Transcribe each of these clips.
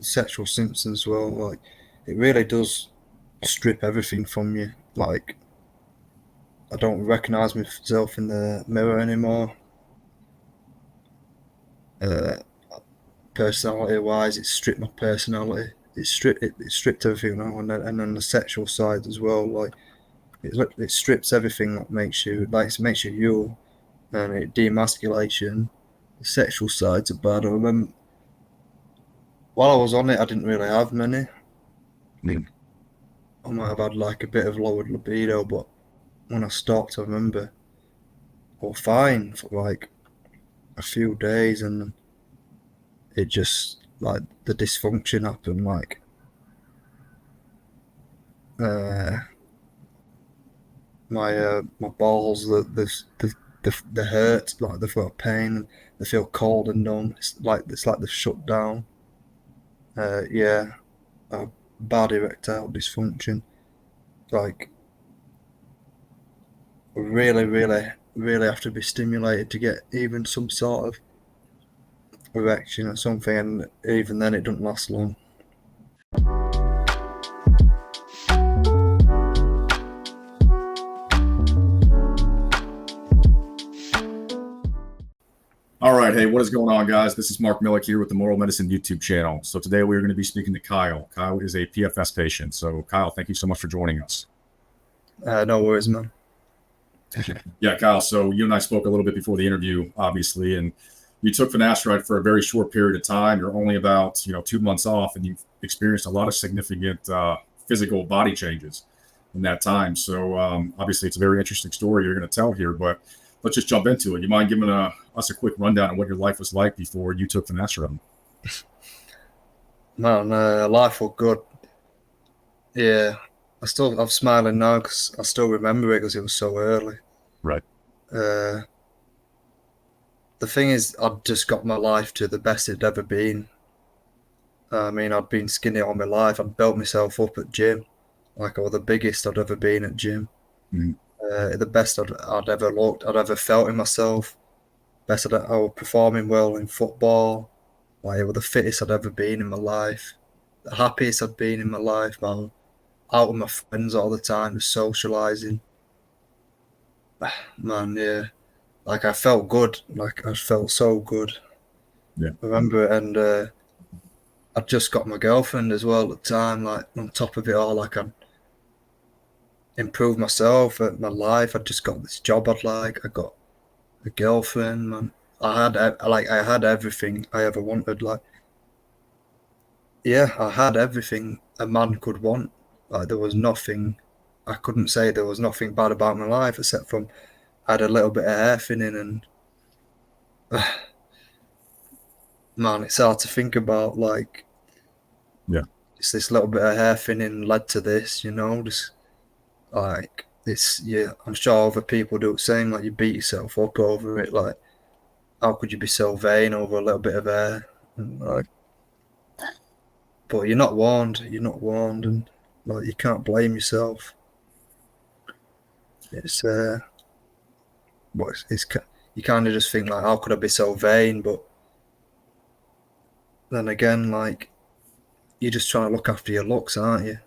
sexual symptoms as well. Like, it really does strip everything from you. Like, I don't recognise myself in the mirror anymore. Uh, Personality-wise, it stripped my personality. It stripped everything out, and then the sexual side as well. Like, it strips everything that makes you you, and it demasculates you. And the sexual sides are bad. I remember while I was on it, I didn't really have many. Mm. I might have had like a bit of lowered libido, but when I stopped, I remember I was fine for like a few days, and it just like the dysfunction happened. Like, uh, my balls, the hurt, like they feel pain, they feel cold and numb. It's like they've shut down. Yeah, bad erectile dysfunction. Like, really, really, really have to be stimulated to get even some sort of erection or something, and even then, it doesn't last long. All right. Hey, what is going on, guys? This is Mark Millick here with the Moral Medicine YouTube channel. So today we're going to be speaking to Kyle. Kyle is a PFS patient. So Kyle, thank you so much for joining us. No worries, man. Yeah, Kyle. So you and I spoke a little bit before the interview, obviously, and you took finasteride for a very short period of time. You're only about 2 months off, and you've experienced a lot of significant physical body changes in that time. So obviously, it's a very interesting story you're going to tell here. But let's just jump into it. You mind giving us a quick rundown of what your life was like before you took finasteride? Man, life was good. Yeah, I'm smiling now because I still remember it because it was so early. Right. Uh, the thing is, I'd just got my life to the best it'd ever been. I mean, I'd been skinny all my life. I'd built myself up at gym. Like, I was the biggest I'd ever been at gym. Mhm. The best I'd ever looked, I'd ever felt in myself. I was performing well in football. Like, it was the fittest I'd ever been in my life. The happiest I'd been in my life, man. Out with my friends all the time, just socializing. Man, yeah. Like, I felt good. Like, I felt so good. Yeah. I remember it, and I'd just got my girlfriend as well at the time. Like, on top of it all, like, I'd improved myself at my life. I'd just got this job I'd like. I got a girlfriend, man. I had everything I ever wanted. Like, yeah, I had everything a man could want. Like, there was nothing. I couldn't say there was nothing bad about my life except from I had a little bit of hair thinning, and man, it's hard to think about. Like, Yeah. it's this little bit of hair thinning led to this, just like this. Yeah, I'm sure other people do the same. Like, you beat yourself up over it. Like, how could you be so vain over a little bit of hair? And, like, but you're not warned. You're not warned, and like, you can't blame yourself. It's but you kind of just think like, how could I be so vain? But then again, like, you're just trying to look after your looks, aren't you?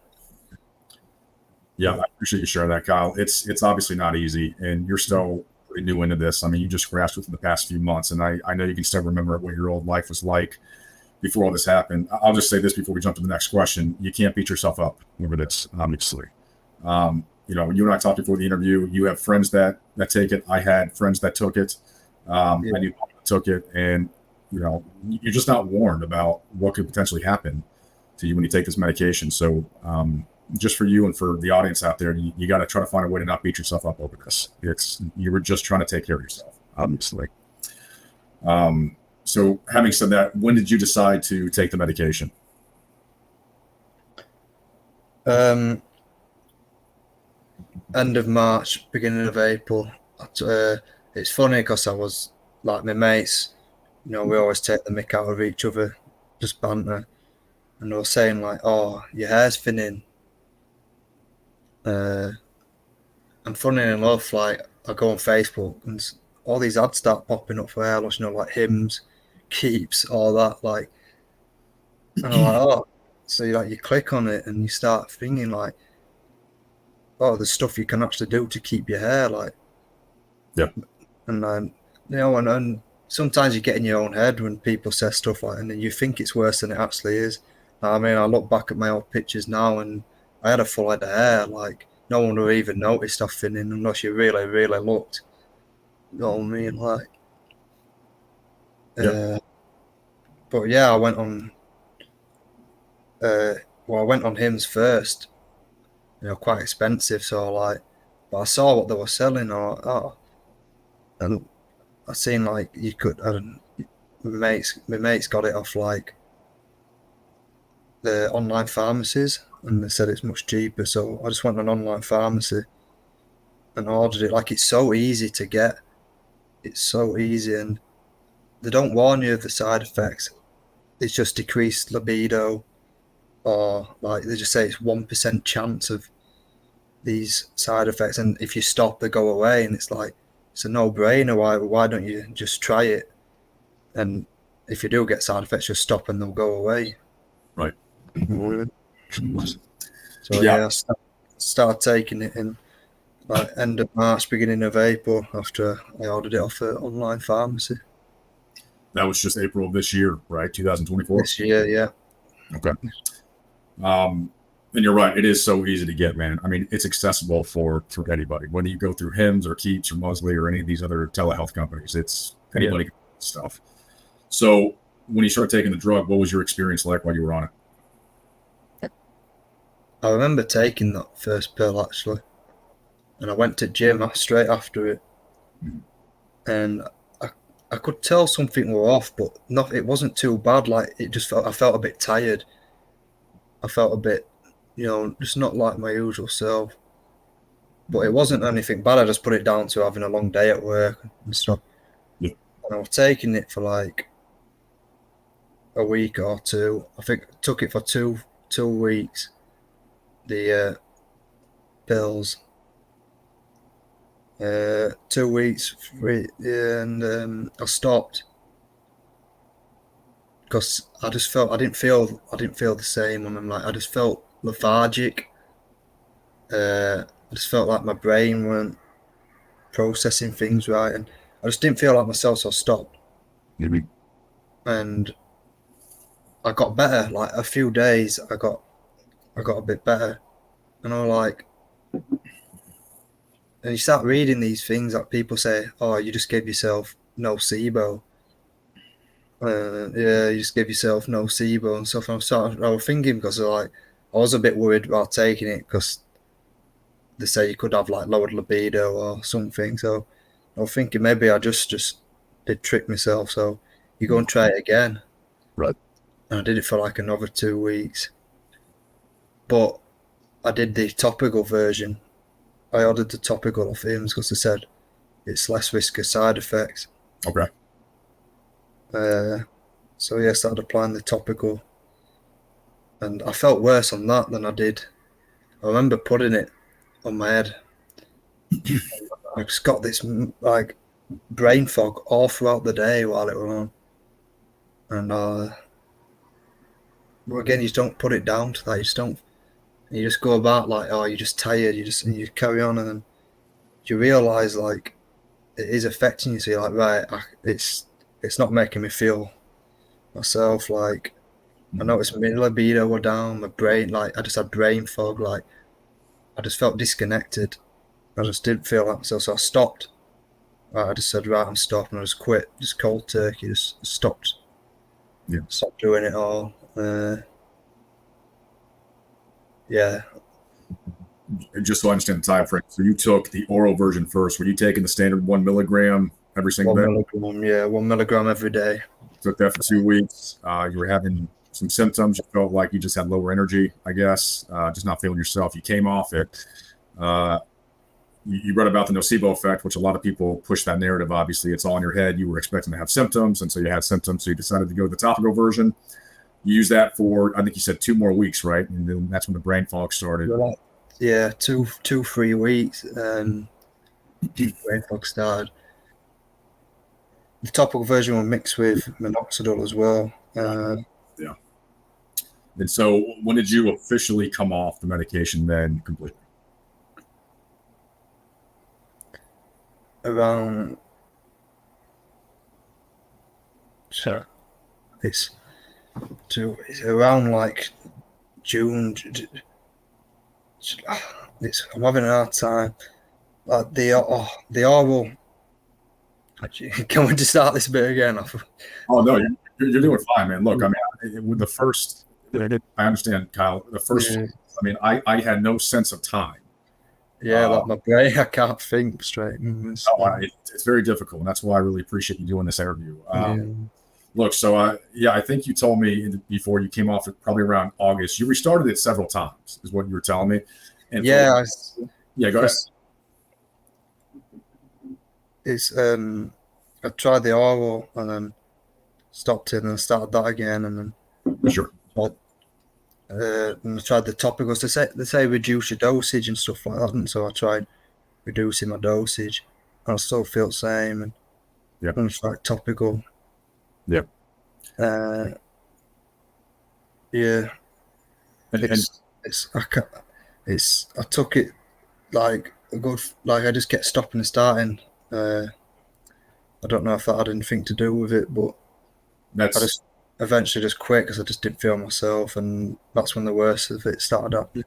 Yeah, I appreciate you sharing that, Kyle. It's obviously not easy, and you're still pretty new into this. I mean, you just grasped within the past few months, and I know you can still remember what your old life was like before all this happened. I'll just say this before we jump to the next question. You can't beat yourself up over this, obviously. You and I talked before the interview. You have friends that take it. I had friends that took it. Yeah. I knew people that took it, and you're just not warned about what could potentially happen to you when you take this medication. So, just for you and for the audience out there, you got to try to find a way to not beat yourself up over this. You were just trying to take care of yourself, obviously. So, having said that, when did you decide to take the medication? Um, End of March, beginning of April. It's funny because I was like, my mates, we always take the mick out of each other, just banter, and they were saying like, "Oh, your hair's thinning." Uh, and funny enough, like, I go on Facebook and all these ads start popping up for hair loss, like Hims, Keeps, all that. Like, And I'm like, oh, so you click on it and you start thinking like, oh, there's stuff you can actually do to keep your hair like, Yeah. and and sometimes you get in your own head when people say stuff like, and then you think it's worse than it actually is. I mean, I look back at my old pictures now, and I had a full head of hair. Like no one would even noticed I thinning unless you really, really looked. You know what I mean? Like, Yeah. uh, but yeah, I went on. Uh, well, I went on Hims first. Quite expensive. So like, but I saw what they were selling. Or oh, and I seen like you could. I don't. My mates got it off like the online pharmacies, and they said it's much cheaper. So I just went to an online pharmacy and ordered it. Like it's so easy to get. It's so easy, and they don't warn you of the side effects. It's just decreased libido, or like they just say it's 1% chance of these side effects, and if you stop, they go away. And it's like it's a no-brainer. Why don't you just try it? And if you do get side effects, just stop and they'll go away. Right. So Yeah. yeah, started taking it in like end of March, beginning of April after I ordered it off an online pharmacy That was just April of this year, right? 2024. this year. Yeah, Okay. And you're right. It is so easy to get, man. I mean, it's accessible for anybody. Whether you go through Hims or Keeps or Mosley or any of these other telehealth companies, it's anybody can get stuff. So when you started taking the drug, what was your experience like while you were on it? I remember taking that first pill actually, and I went to gym straight after it, and I could tell something were off, but not. It wasn't too bad. Like it just felt I felt a bit tired. I felt a bit, just not like my usual self. But it wasn't anything bad. I just put it down to having a long day at work and stuff. Yeah. And I was taking it for like a week or two. I think I took it for two weeks. The pills. 2 weeks, yeah, and I stopped because I didn't feel the same. And I'm like, I just felt lethargic. I just felt like my brain weren't processing things right, and I just didn't feel like myself. So I stopped, and I got better. Like a few days, I got a bit better, and I was like, and you start reading these things that people say, oh, you just gave yourself nocebo. Yeah, you just give yourself nocebo and stuff. And I was thinking because like I was a bit worried about taking it because they say you could have like lowered libido or something. So I was thinking maybe I just did trick myself. So you go and try it again. Right. And I did it for like another 2 weeks. But I did the topical version. I ordered the topical off Hims because they said it's less risk of side effects. Okay. So yeah, I started applying the topical, and I felt worse on that than I did. I remember putting it on my head. I just got this like brain fog all throughout the day while it was on, and but again, you just don't put it down to that. You just don't. You just go about like, oh, you're just tired. You carry on, and then you realize like it is affecting you. So you're like, right, it's not making me feel myself. Like I noticed my libido were down, my brain, like I just had brain fog. Like I just felt disconnected. I just didn't feel like myself. So I stopped. I just said, right, I'm stopping. I just quit, just cold turkey, just stopped. Yeah. Stopped doing it all. Yeah. Just so I understand the time frame. So you took the oral version first. Were you taking the standard 1 milligram every single 1 milligram, yeah, 1 milligram every day. Took that for 2 weeks. You were having some symptoms. You felt like you just had lower energy, I guess, just not feeling yourself. You came off it. You read about the nocebo effect, which a lot of people push that narrative. Obviously, it's all in your head. You were expecting to have symptoms, and so you had symptoms. So you decided to go to the topical version. You used that for, I think you said 2 more weeks, right? And then that's when the brain fog started. Yeah, 3 weeks, and brain fog started. The topical version was mixed with minoxidil as well. Yeah. And so when did you officially come off the medication then completely? Around, so it's it's around like June. I'm having a hard time. Like the oral. Can we just start this bit again? Oh no, you're doing fine, man. Look, I mean, with the first, I understand, Kyle. The first, Yeah. I mean, I had no sense of time. Yeah, like my brain, I can't think straight. It's very difficult, and that's why I really appreciate you doing this interview. Yeah. Look, so yeah, I think you told me before you came off it probably around August. You restarted it several times, is what you were telling me. And Yeah, yeah, go ahead. It's I tried the oral and then stopped it and then started that again and then Sure. And I tried the topicals. They say reduce your dosage and stuff like that, and so I tried reducing my dosage, and I still feel the same. And Yeah. it's like topical. Yeah. Yeah. I took it like a good, like I just kept stopping and starting. I don't know if that had anything to do with it, but I just eventually just quit because I just didn't feel myself, and that's when the worst of it started happening.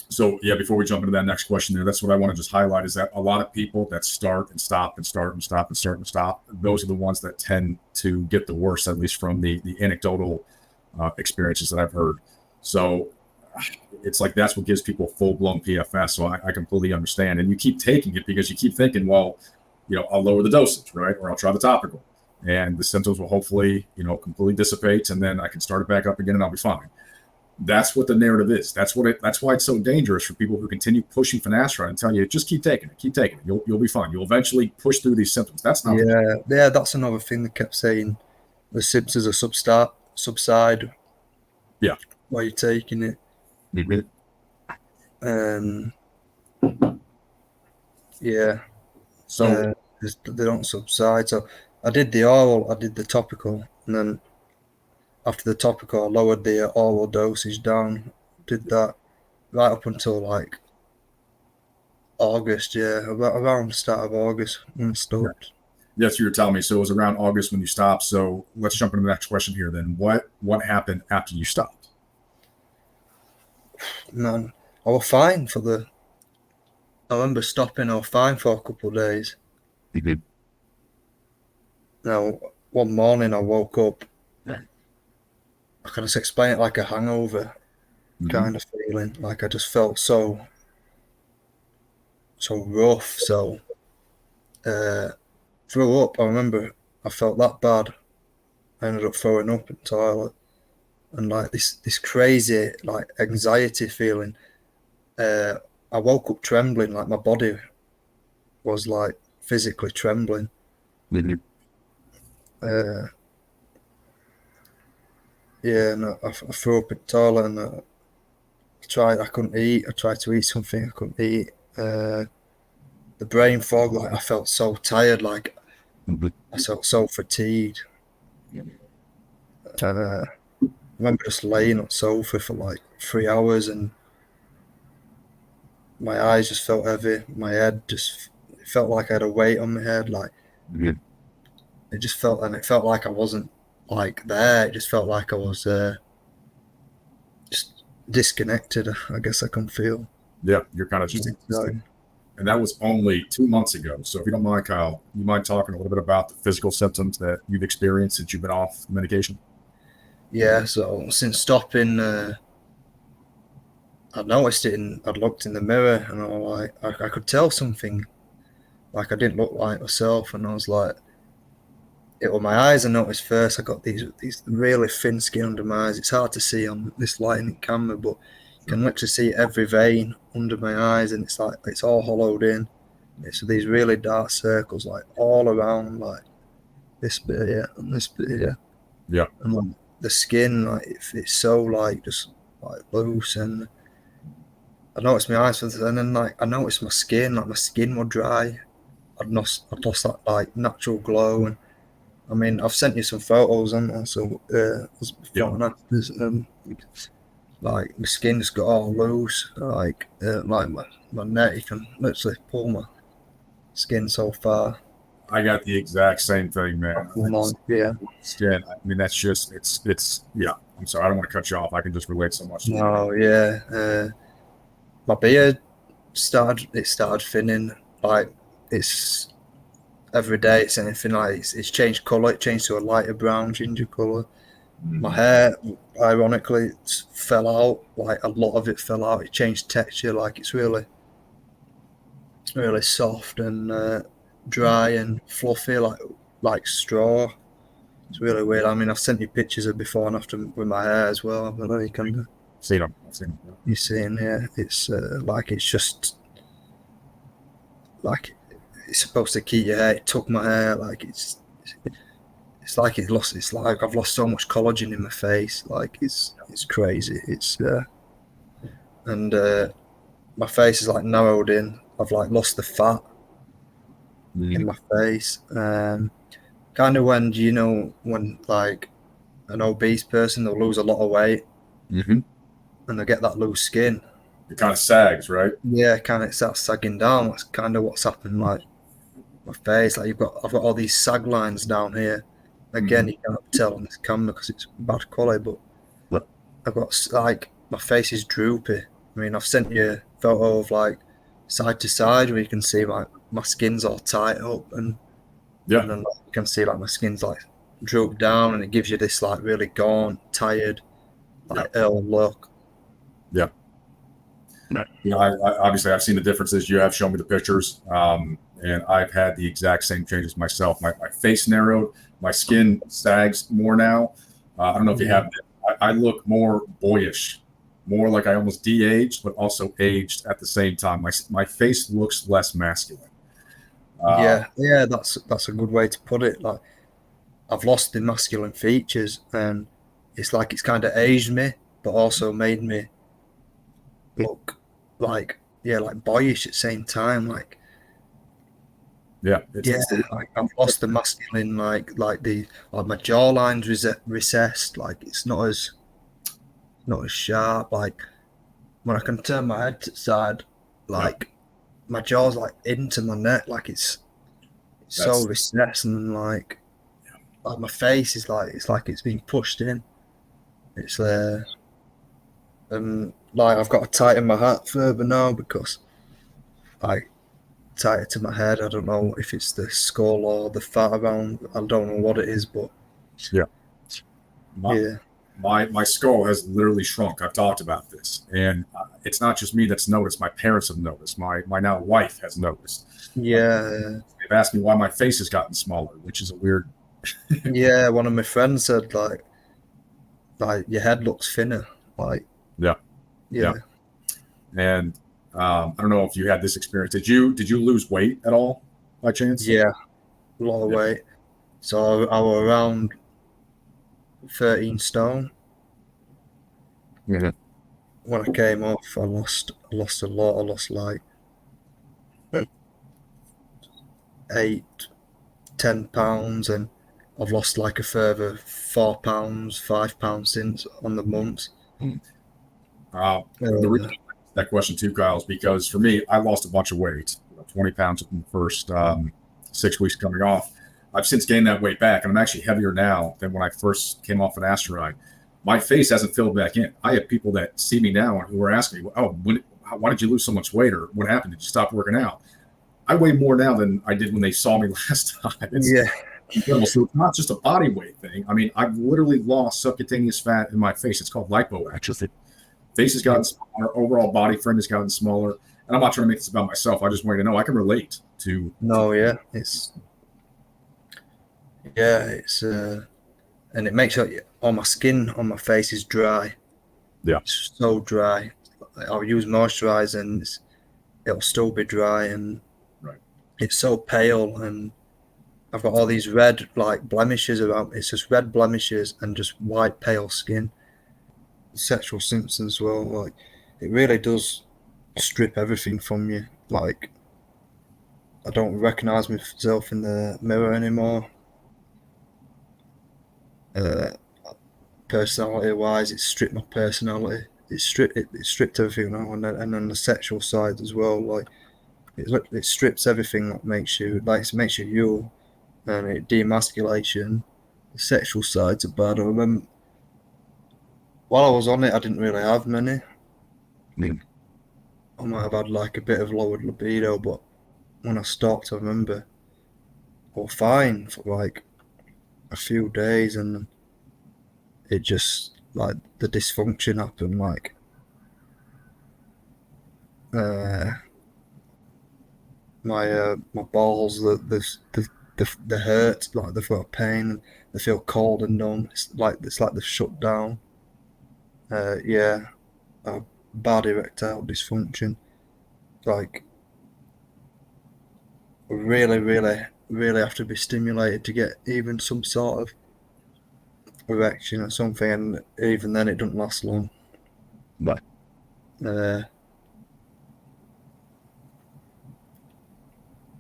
So yeah, before we jump into that next question there, that's what I want to just highlight is that a lot of people that start and stop and start and stop and start and stop, those are the ones that tend to get the worst, at least from the anecdotal experiences that I've heard. So it's like that's what gives people full-blown PFS. So I completely understand. And you keep taking it because you keep thinking, well, I'll lower the dosage, right? Or I'll try the topical. And the symptoms will hopefully, completely dissipate, and then I can start it back up again and I'll be fine. That's what the narrative is. That's why it's so dangerous for people who continue pushing finasteride and tell you, just keep taking it. You'll be fine. You'll eventually push through these symptoms. That's not. Yeah, that's another thing they kept saying. The symptoms will subside. Yeah. While you're taking it. Yeah. So they don't subside. So I did the oral, I did the topical, and then after the topical, I lowered the oral dosage down. Did that right up until like August. Yeah, around the start of August when I stopped. Yes, you were telling me. So it was around August when you stopped. So let's jump into the next question here. Then what happened after you stopped? Man, I was fine I remember stopping. I was fine for a couple of days. Now, one morning I woke up. I can just explain it like a hangover kind of feeling. Like I just felt so rough. So threw up. I remember I felt that bad. I ended up throwing up in the toilet, and like this crazy like anxiety feeling. I woke up trembling, like my body was like physically trembling. Yeah, and I threw up in the toilet, and I couldn't eat. I tried to eat something, I couldn't eat. The brain fog, like I felt so tired, like I felt so fatigued. And I remember just laying on the sofa for like 3 hours, and my eyes just felt heavy. My head it felt like I had a weight on my head. Like it just felt, and it felt like I wasn't like there. It just felt like I was just disconnected. I guess I can feel. Yeah, you're kind of just existing. And that was only 2 months ago. So if you don't mind, Kyle, you mind talking a little bit about the physical symptoms that you've experienced since you've been off medication? Yeah, so since stopping, I noticed it, and I'd looked in the mirror, and I could tell something. Like I didn't look like myself, and I was like, it was my eyes I noticed first. I got these really thin skin under my eyes. It's hard to see on this lighting camera, but you can literally see every vein under my eyes, and it's like it's all hollowed in. It's these really dark circles, like all around, like this bit here and this bit here. Yeah. And like, the skin, like it's so like just like loose, and I noticed my eyes, and then like I noticed my skin, like my skin was dry. I'd lost that like natural glow, and I mean I've sent you some photos, and so Yeah. Like my skin's got all loose. Like my neck, you can literally pull my skin so far. I got the exact same thing, man. Yeah. Skin. I mean, that's just it's. Yeah. I'm sorry. I don't want to cut you off. I can just relate so much to you. No, yeah. My beard started thinning. Like it's every day. It's anything like it's changed colour. It changed to a lighter brown ginger colour. My hair, ironically, fell out. Like a lot of it fell out. It changed texture. Like it's really soft and dry and fluffy, like straw. It's really weird. I mean, I've sent you pictures of before and after with my hair as well. I don't know you can. Seen them. I've seen them. You seeing? Yeah, it's like it's just like it's supposed to keep your hair. It took my hair. Like it's like it lost. It's like I've lost so much collagen in my face. Like it's crazy. It's and my face is like narrowed in. I've like lost the fat in my face. Kind of when when like an obese person, they'll lose a lot of weight and they get that loose skin. It kind of sags, right? Yeah, kind of it starts sagging down. That's kind of what's happened. Like my face, like I've got all these sag lines down here. Again, you can't tell on this camera because it's bad quality, but I've got like my face is droopy. I mean, I've sent you a photo of like side to side where you can see like my skin's all tight up and then like, you can see like my skin's like drooped down and it gives you this like really gaunt, tired, like ill look. Yeah. You know, I obviously I've seen the differences. You have shown me the pictures, and I've had the exact same changes myself. My face narrowed, my skin sags more now. I don't know if you have. I look more boyish, more like I almost de-aged, but also aged at the same time. My face looks less masculine. Yeah, that's a good way to put it. Like I've lost the masculine features, and it's like it's kind of aged me, but also made me look like boyish at the same time. Like like I've lost the masculine, like my jawline's recessed. Like it's not as sharp. Like when I can turn my head to the side, like my jaw's like into my neck. Like it's so recessed and like my face is like it's been pushed in. It's there. Like I've got to tighten my hat further now because I tighter to my head. I don't know if it's the skull or the fat around. I don't know what it is, but my skull has literally shrunk. I've talked about this, and it's not just me that's noticed. My parents have noticed. My now wife has noticed. Yeah, they've asked me why my face has gotten smaller, which is a weird. Yeah, one of my friends said like your head looks thinner. Like yeah. And I don't know if you had this experience. Did you lose weight at all by chance? Yeah, a lot of weight. So I was around 13 stone. Yeah. When I came off, I lost a lot. I lost like 8-10 pounds, and I've lost like a further 4 pounds, 5 pounds since on the months. The reason I asked that question too, Kyle, is because for me, I lost a bunch of weight, 20 pounds in the first 6 weeks coming off. I've since gained that weight back, and I'm actually heavier now than when I first came off finasteride. My face hasn't filled back in. I have people that see me now who are asking me, "Oh, why did you lose so much weight, or what happened? Did you stop working out?" I weigh more now than I did when they saw me last time. It's incredible. So it's not just a body weight thing. I mean, I've literally lost subcutaneous fat in my face. It's called lipo, actually. Face has gotten smaller. Overall body frame has gotten smaller. And I'm not trying to make this about myself. I just want you to know I can relate to. It's and it makes sure all my skin on my face is dry. Yeah, it's so dry. I'll use moisturizer and it'll still be dry, and it's so pale, and I've got all these red like blemishes around. It's just red blemishes and just white pale skin. Sexual symptoms as well. Like it really does strip everything from you. Like I don't recognize myself in the mirror anymore. Personality wise, it stripped my personality. it stripped everything out, and then the sexual side as well. Like it strips everything that makes you you, and it demasculation. The sexual sides are bad. I remember while I was on it, I didn't really have many. I might have had like a bit of lowered libido, but when I stopped, I remember I was fine for like a few days, and it just like the dysfunction happened. Like uh, my balls, the hurt, like they've got pain, they feel cold and numb. It's like they've shut down. Yeah, bad erectile dysfunction. Like really have to be stimulated to get even some sort of erection or something, and even then it doesn't last long. Right.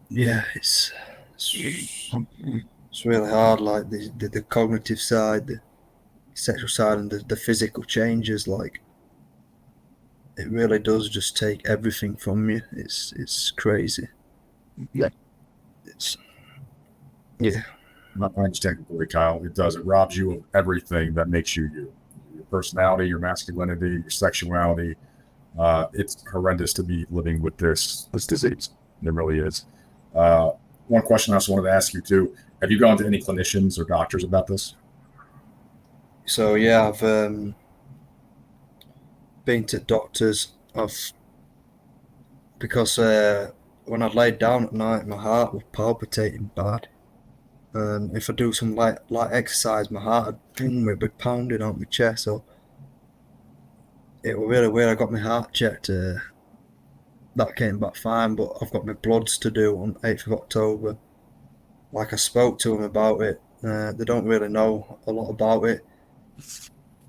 Yeah, it's really hard. Like the cognitive side, the sexual side, and the physical changes. Like it really does just take everything from you. It's crazy. Yeah. It's yeah. I understand completely, Kyle. It does. It robs you of everything that makes you you. Your personality, your masculinity, your sexuality. It's horrendous to be living with this disease. It really is. One question I also wanted to ask you too: have you gone to any clinicians or doctors about this? So yeah, I've been to doctors. Because when I laid down at night, my heart was palpitating bad. And if I do some light exercise, my heart would be pounding on my chest. So it was really weird. I got my heart checked. That came back fine, but I've got my bloods to do on 8th of October. Like I spoke to them about it. They don't really know a lot about it.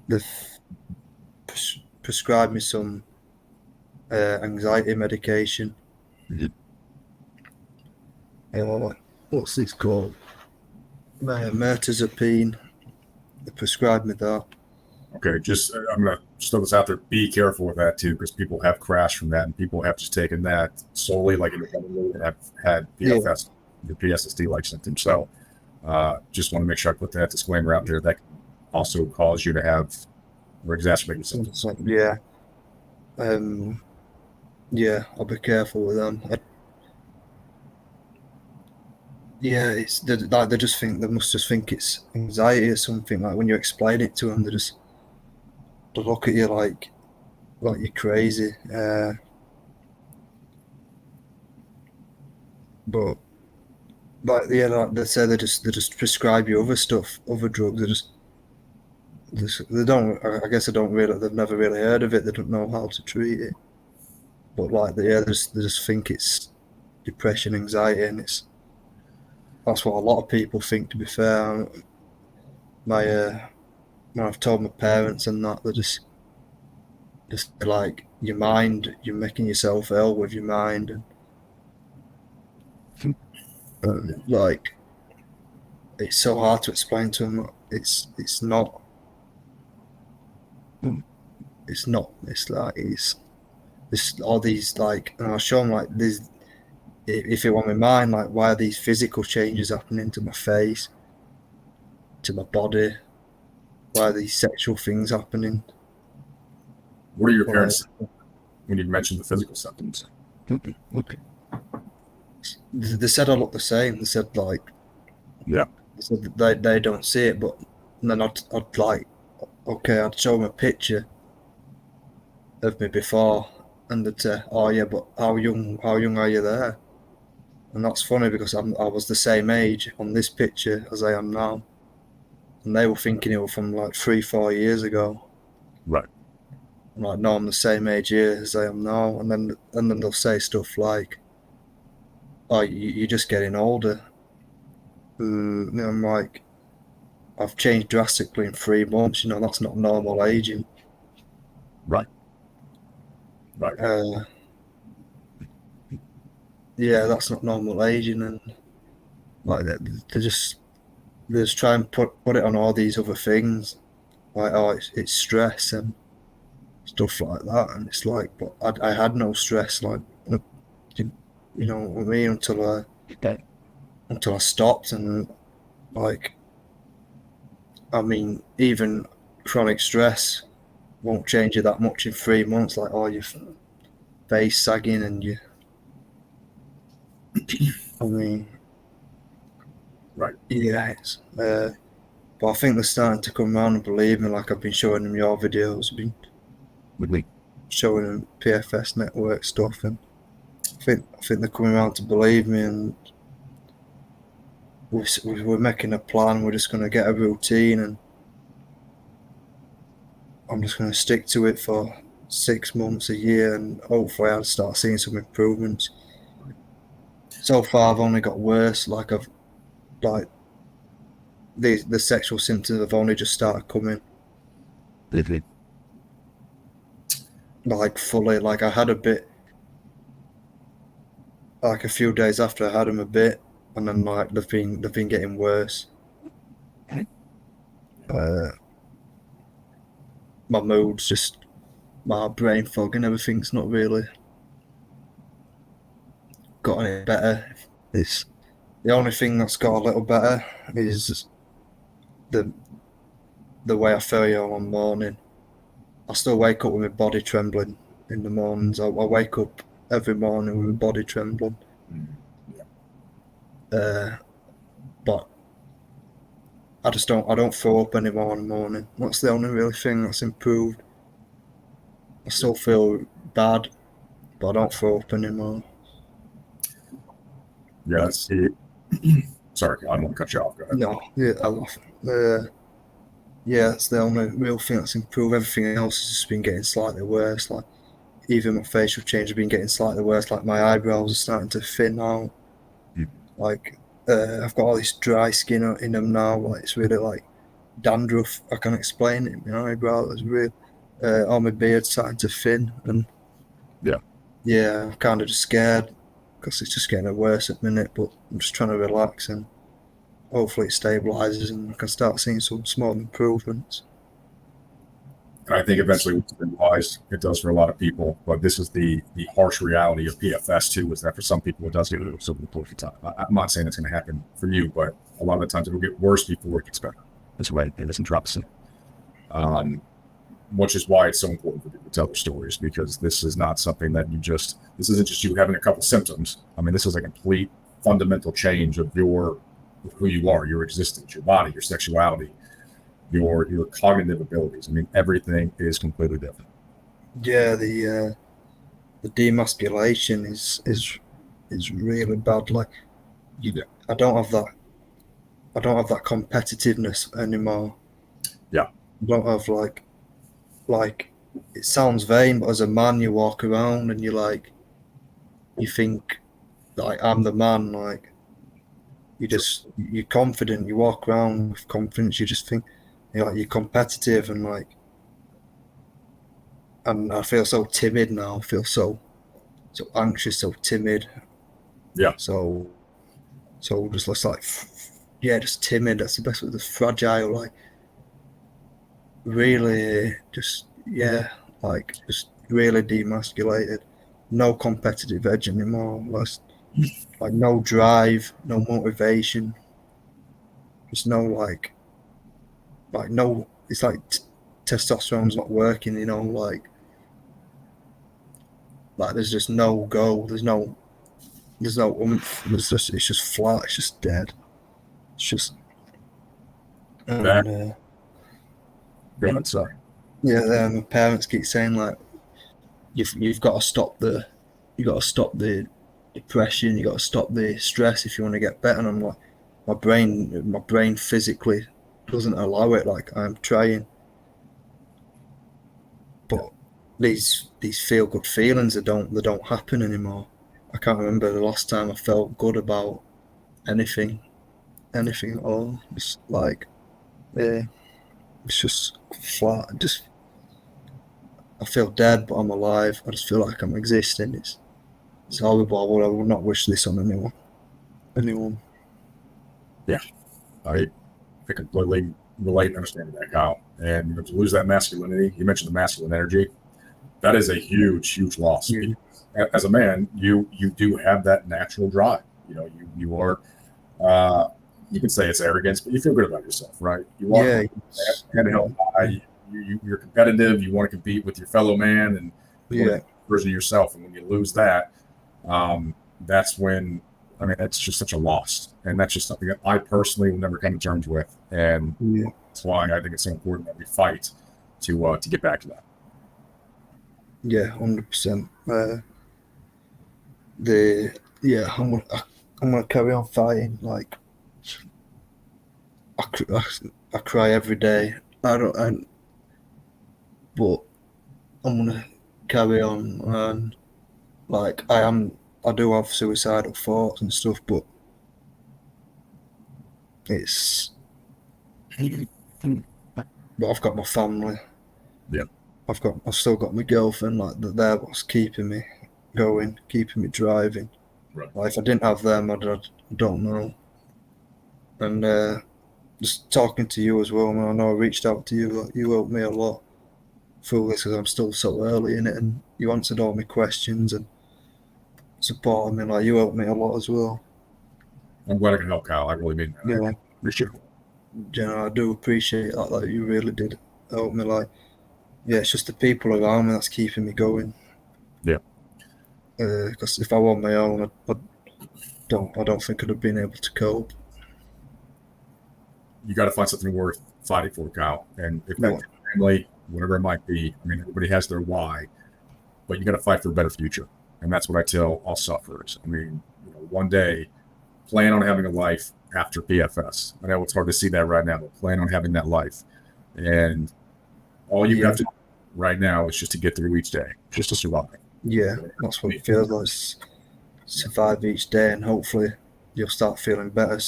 They've prescribed me some anxiety medication. What's this called? Mirtazapine. They prescribed me that. Okay, just I'm gonna just throw this out there. Be careful with that too, because people have crashed from that, and people have just taken that solely, like independently, and have had PFS, the PSSD-like symptoms. So, just want to make sure I put that disclaimer out there. That can also cause you to have or exacerbate your symptoms. Yeah. Yeah, I'll be careful with them. Yeah, it's like they must just think it's anxiety or something. Like when you explain it to them, they look at you like you're crazy. But like yeah, like they say they just prescribe you other stuff, other drugs. They don't. I guess they've never really heard of it. They don't know how to treat it. But like they just think it's depression, anxiety, and that's what a lot of people think. To be fair, when I've told my parents and that, they're just like your mind. You're making yourself ill with your mind, and like it's so hard to explain to them. It's not. It's not. It's like it's all these like, and I'll show them like this. If you want my mind, like why are these physical changes happening to my face, to my body? Why are these sexual things happening? What are your parents when you mentioned the physical symptoms? Okay. They said I look the same. They said like, Yeah. they said that they don't see it, but then I'd like, okay, I'd show them a picture of me before, and they'd say, oh yeah, but how young are you there? And that's funny because I was the same age on this picture as I am now, and they were thinking it was from like 3-4 years ago. Right. I'm like, no, I'm the same age here as I am now, and then they'll say stuff like, oh, you're just getting older. And I'm like, I've changed drastically in 3 months. That's not normal aging. Right. Yeah, that's not normal aging, and like they just try and put it on all these other things, like oh, it's stress, and stuff like that. And it's like, but I had no stress, like, you know what I mean, Okay. until I stopped. And like, I mean, even chronic stress won't change you that much in 3 months. Like, oh, your face sagging and you, I mean, Right. yeah, it's, but I think they're starting to come around and believe me. Like, I've been showing them your videos, been Would we? showing them PFS network stuff, and I think they're coming around to believe me. And we're making a plan. We're just going to get a routine, and I'm just going to stick to it for 6 months, a year, and hopefully I'll start seeing some improvements. So far, I've only got worse. Like, the sexual symptoms have only just started coming. Would we? Like, fully. Like, I had a bit. Like, a few days after I had them a bit, and then like they've been getting worse. Okay. My mood's just, my brain fog and everything's not really got any better. It's the only thing that's got a little better is the way I feel on morning. I still wake up with my body trembling in the mornings. I wake up every morning with my body trembling. But I don't throw up anymore in the morning. That's the only real thing that's improved. I still feel bad, but I don't throw up anymore. Yeah. That's, Sorry, I don't want to cut you off. Go ahead. no, yeah, that's the only real thing that's improved. Everything else has just been getting slightly worse. Like, even my facial change has been getting slightly worse. Like, my eyebrows are starting to thin out. Mm. Like, I've got all this dry skin in them now. Like, it's really like dandruff. I can't explain it. My eyebrow is real. All my beard's starting to thin, and yeah, I'm kind of just scared because it's just getting worse at the minute. But I'm just trying to relax, and hopefully it stabilizes and I can start seeing some small improvements. I think eventually we realize it does for a lot of people, but this is the harsh reality of PFS too, is that for some people it does get a little silver bullet time. I'm not saying it's going to happen for you, but a lot of the times it'll get worse before it gets better. That's right. It doesn't drop. Which is why it's so important for people to tell their stories, because this is not something that this isn't just you having a couple symptoms. I mean, this is a complete fundamental change of who you are, your existence, your body, your sexuality, your cognitive abilities. I mean, everything is completely different. Yeah, the demasculation is really bad. Like, I don't have that competitiveness anymore. Yeah. I don't have like it sounds vain, but as a man you walk around and you think like, I'm the man. Like, you're confident, you walk around with confidence, you just think you're competitive, and I feel so timid now. I feel so anxious, so timid. Yeah. So just like, yeah, just timid. That's the best word. Just fragile, like, really, just, yeah, like, just really demasculated. No competitive edge anymore. Like no drive, no motivation. Just no no. It's like testosterone's not working. Like there's just no go. There's no oomph. It's just flat. It's just dead. It's just. And, Sorry. yeah, my parents keep saying like, you've got to stop the depression. You got to stop the stress if you want to get better. And I'm like, my brain physically doesn't allow it. Like, I'm trying, but these feel good feelings, they don't happen anymore. I can't remember the last time I felt good about anything at all. It's like, yeah, it's just flat. I feel dead, but I'm alive. I just feel like I'm existing. It's horrible. I would not wish this on anyone. Yeah, I completely relate and understand that, Kyle. And to lose that masculinity, you mentioned the masculine energy. That is a huge loss. Yeah. As a man, you do have that natural drive. You are. You can say it's arrogance, but you feel good about yourself, right? You walk Yeah. head held high. You're competitive. You want to compete with your fellow man, and you want to Yeah. be a version of yourself. And when you lose that, that's when, I mean, it's just such a loss, and that's just something that I personally will never come to terms with, and Yeah. that's why I think it's so important that we fight to get back to that. Yeah. 100%. I'm gonna carry on fighting. Like I cry every day. I don't. But I'm gonna carry on, and like I do have suicidal thoughts and stuff, but it's. But I've got my family. Yeah. I've still got my girlfriend. Like they're what's keeping me going, keeping me driving. Right. Like if I didn't have them, I don't know. And just talking to you as well, man. I know I reached out to you. Like, you helped me a lot through this because I'm still so early in it, and you answered all my questions and supported me. Like you helped me a lot as well. I'm glad I can help, Kyle. I really mean that. Yeah. For sure. You know, I do appreciate that. Like you really did help me. Like, yeah, it's just the people around me that's keeping me going. Yeah. Because if I were on my own, I don't think I'd have been able to cope. You got to find something worth fighting for, Kyle. And if Yeah. that's your family, whatever it might be, I mean, everybody has their why, but you got to fight for a better future. And that's what I tell all sufferers. I mean, one day, plan on having a life after PFS. I know it's hard to see that right now, but plan on having that life. And all you have to do right now is just to get through each day, just to survive. Yeah, that's what it feels like. Survive each day, and hopefully you'll start feeling better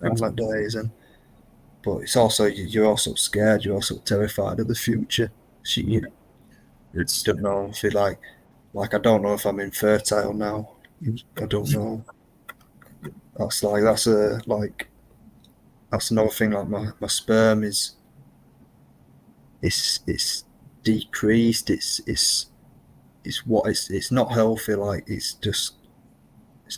on that days. But it's also you're also scared. You're also terrified of the future. You don't know if you like I don't know if I'm infertile now. I don't know. That's another thing. Like my sperm is it's decreased. It's not healthy. Like it's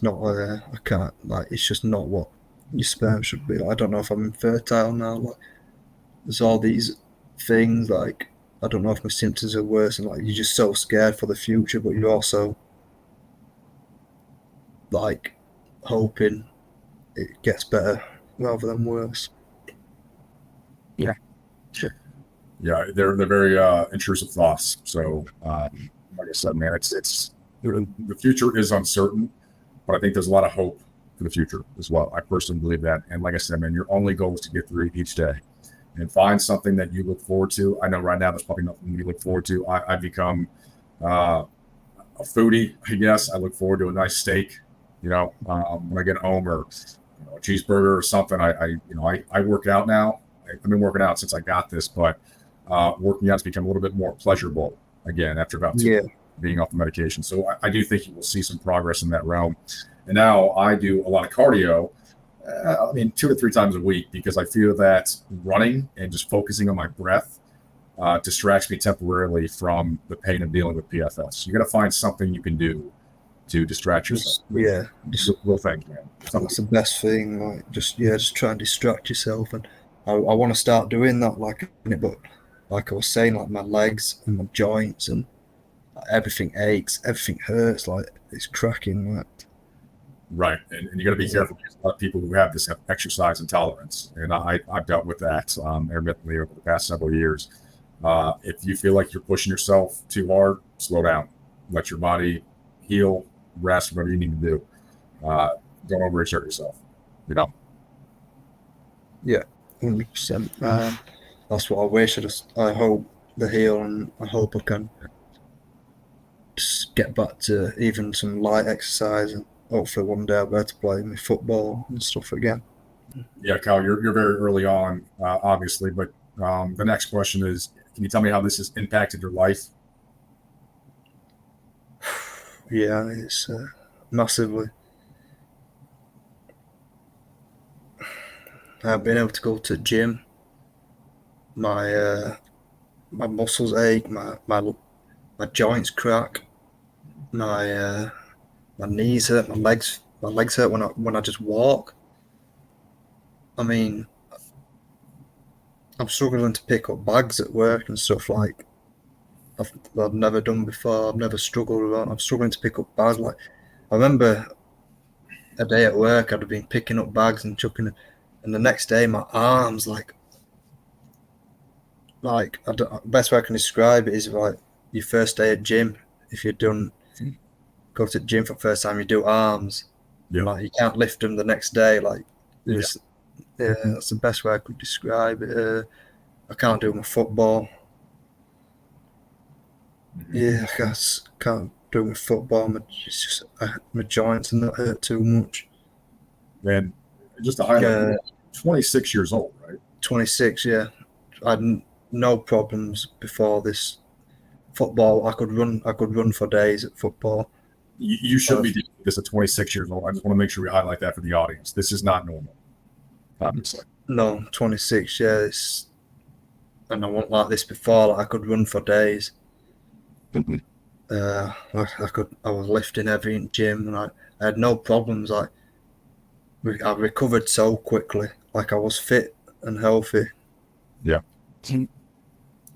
not. I can't like. It's just not what your sperm should be. Like, I don't know if I'm infertile now. Like there's all these things. Like I don't know if my symptoms are worse. And like you're just so scared for the future, but you're also like hoping it gets better rather than worse. Yeah. Sure. Yeah, they're very intrusive thoughts. So, like I said, man, it's the future is uncertain, but I think there's a lot of hope for the future as well. I personally believe that. And like I said, man, your only goal is to get through each day and find something that you look forward to. I know right now there's probably nothing you look forward to. I've become a foodie, I guess. I look forward to a nice steak, when I get home, or a cheeseburger or something. I work out now. I've been working out since I got this, but working out's become a little bit more pleasurable again after about 2 years being off the medication. So I do think you will see some progress in that realm. And now I do a lot of cardio. 2 or 3 times a week, because I feel that running and just focusing on my breath distracts me temporarily from the pain of dealing with PFS. You got to find something you can do to distract yourself. Just real thing, man. That's the best thing. Like just try and distract yourself, and I want to start doing that. But like I was saying, like my legs and my joints and everything aches, everything hurts. Like it's cracking. Like right, and you got to be careful. There's a lot of people who have this exercise intolerance, and I've dealt with that intermittently over the past several years. If you feel like you're pushing yourself too hard, slow down. Let your body heal, rest, whatever you need to do. Don't overexert yourself. Yeah, 100%. That's what I wish. I hope to heal, and I hope I can just get back to even some light exercise, and hopefully one day I'll be able to play my football and stuff again. Yeah, Kyle, you're very early on, obviously, but the next question is, can you tell me how this has impacted your life? Yeah, it's massively. I've been able to go to the gym. My muscles ache. My my joints crack, my knees hurt, my legs hurt when I just walk. I mean, I'm struggling to pick up bags at work and stuff like I've never done before. I've never struggled with that. I'm struggling to pick up bags. Like I remember a day at work, I'd have been picking up bags and chucking it, and the next day my arms best way I can describe it is like your first day at gym. If you don't go to the gym for the first time, you do arms. Yeah. Like you can't lift them the next day. Like Yeah. that's the best way I could describe it. I can't do my football. Yeah, I can't do my football. It's just my joints and that hurt too much. And just to highlight, 26 years old, right? 26, yeah. I had no problems before this. Football, I could run for days at football. You shouldn't be doing this at 26 years old. I just want to make sure we highlight that for the audience. This is not normal, obviously. No, 26, yeah. And I wasn't like this before. Like I could run for days. I was lifting heavy in gym, and I had no problems. Like I recovered so quickly. Like I was fit and healthy. Yeah.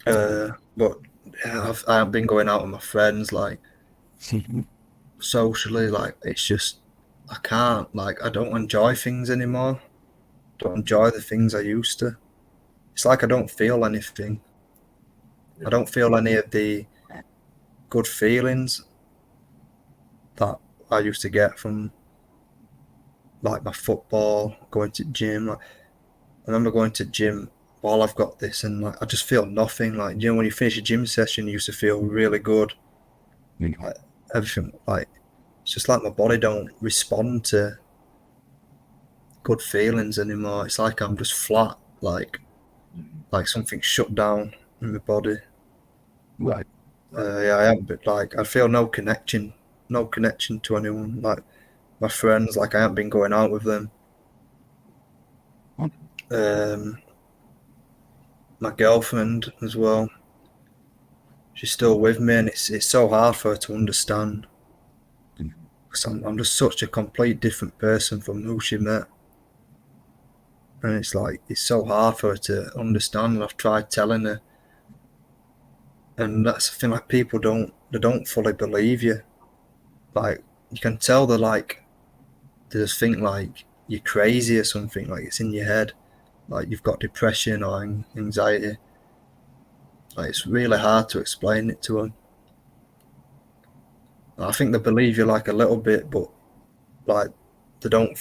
But yeah, I haven't been going out with my friends like socially. Like it's just I can't. Like I don't enjoy things anymore. Don't enjoy the things I used to. It's like I don't feel anything. I don't feel any of the good feelings that I used to get from like my football, going to gym. Like I remember going to gym while I've got this, and like I just feel nothing. Like when you finish a gym session, you used to feel really good. Like everything, like it's just like my body don't respond to good feelings anymore. It's like I'm just flat, like something shut down in my body. Right. Yeah, I am, but like I feel no connection to anyone. Like my friends, like I haven't been going out with them. My girlfriend as well. She's still with me, and it's so hard for her to understand. Because I'm just such a complete different person from who she met, and it's like it's so hard for her to understand. And I've tried telling her, and that's the thing. Like people don't fully believe you. Like you can tell they just think like you're crazy or something. Like it's in your head. Like you've got depression or anxiety. Like it's really hard to explain it to them. I think they believe you like a little bit, but like they don't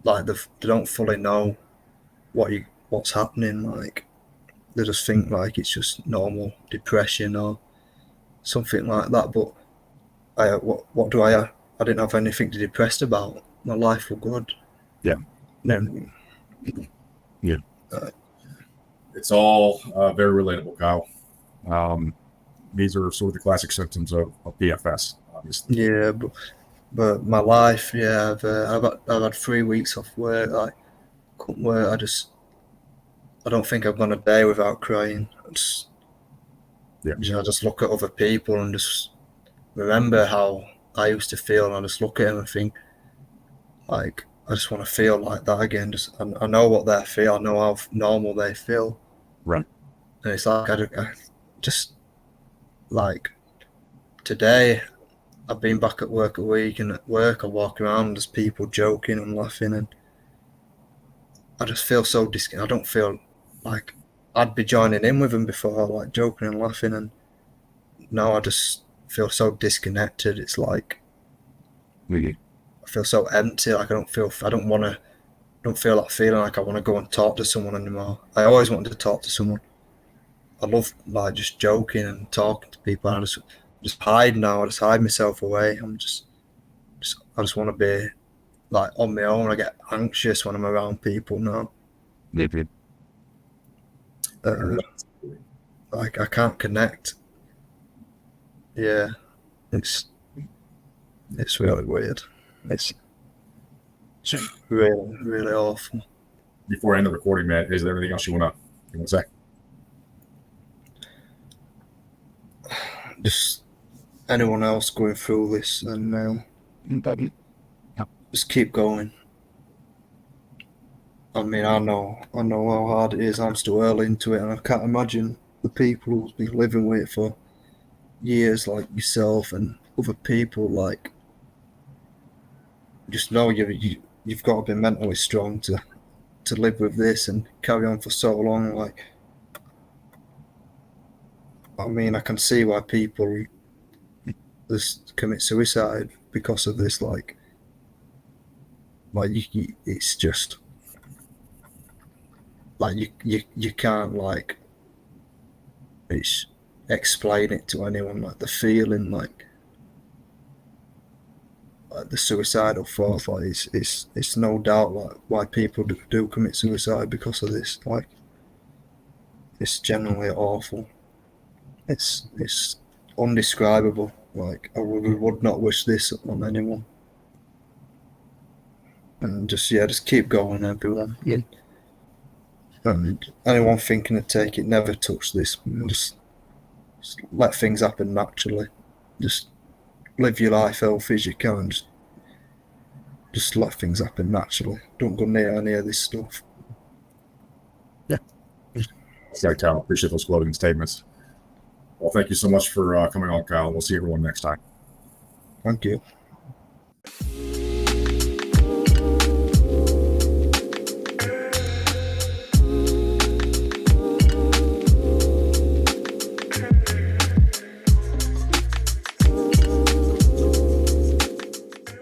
they don't fully know what's happening. Like they just think like it's just normal depression or something like that. But what do I didn't have anything to be depressed about. My life was good. Yeah. No. Yeah. It's all very relatable, Kyle. These are sort of the classic symptoms of PFS, obviously. Yeah, but my life, yeah, I've had 3 weeks off work. I couldn't work. I don't think I've gone a day without crying. I just look at other people and just remember how I used to feel, and I just look at them and think, like, I just want to feel like that again. I know what they feel. I know how normal they feel. Right. And it's like I just like today. I've been back at work a week, and at work I walk around, there's people joking and laughing, and I just feel so I don't feel like I'd be joining in with them before, like joking and laughing, and now I just feel so disconnected. It's like Really? I feel so empty. Like I don't feel that feeling like I want to go and talk to someone anymore. I always wanted to talk to someone. I love like just joking and talking to people. And I just hide now. I just hide myself away. I just want to be like on my own. I get anxious when I'm around people now. Maybe. Like I can't connect. Yeah, it's really weird. It's really, really awful. Before I end the recording, Matt, is there anything else you want to say? just anyone else going through this, and just keep going. I mean, I know how hard it is. I'm still early into it, and I can't imagine the people who've been living with it for years, like yourself and other people. Like, just know you've got to be mentally strong to live with this and carry on for so long. Like, I mean, I can see why people just commit suicide because of this. Like it's just like you can't like it's explain it to anyone, like the feeling, like the suicidal thoughts. Like it's no doubt like why people do commit suicide because of this. Like, it's genuinely awful. It's undescribable. Like, I would not wish this on anyone. And just keep going, everyone. Yeah. And anyone thinking to take it, never touch this. Just let things happen naturally. Just live your life healthy as you can. Just let things happen naturally. Don't go near any of this stuff. Yeah, Kyle, appreciate those closing statements. Well, thank you so much for coming on, Kyle. We'll see everyone next time. Thank you.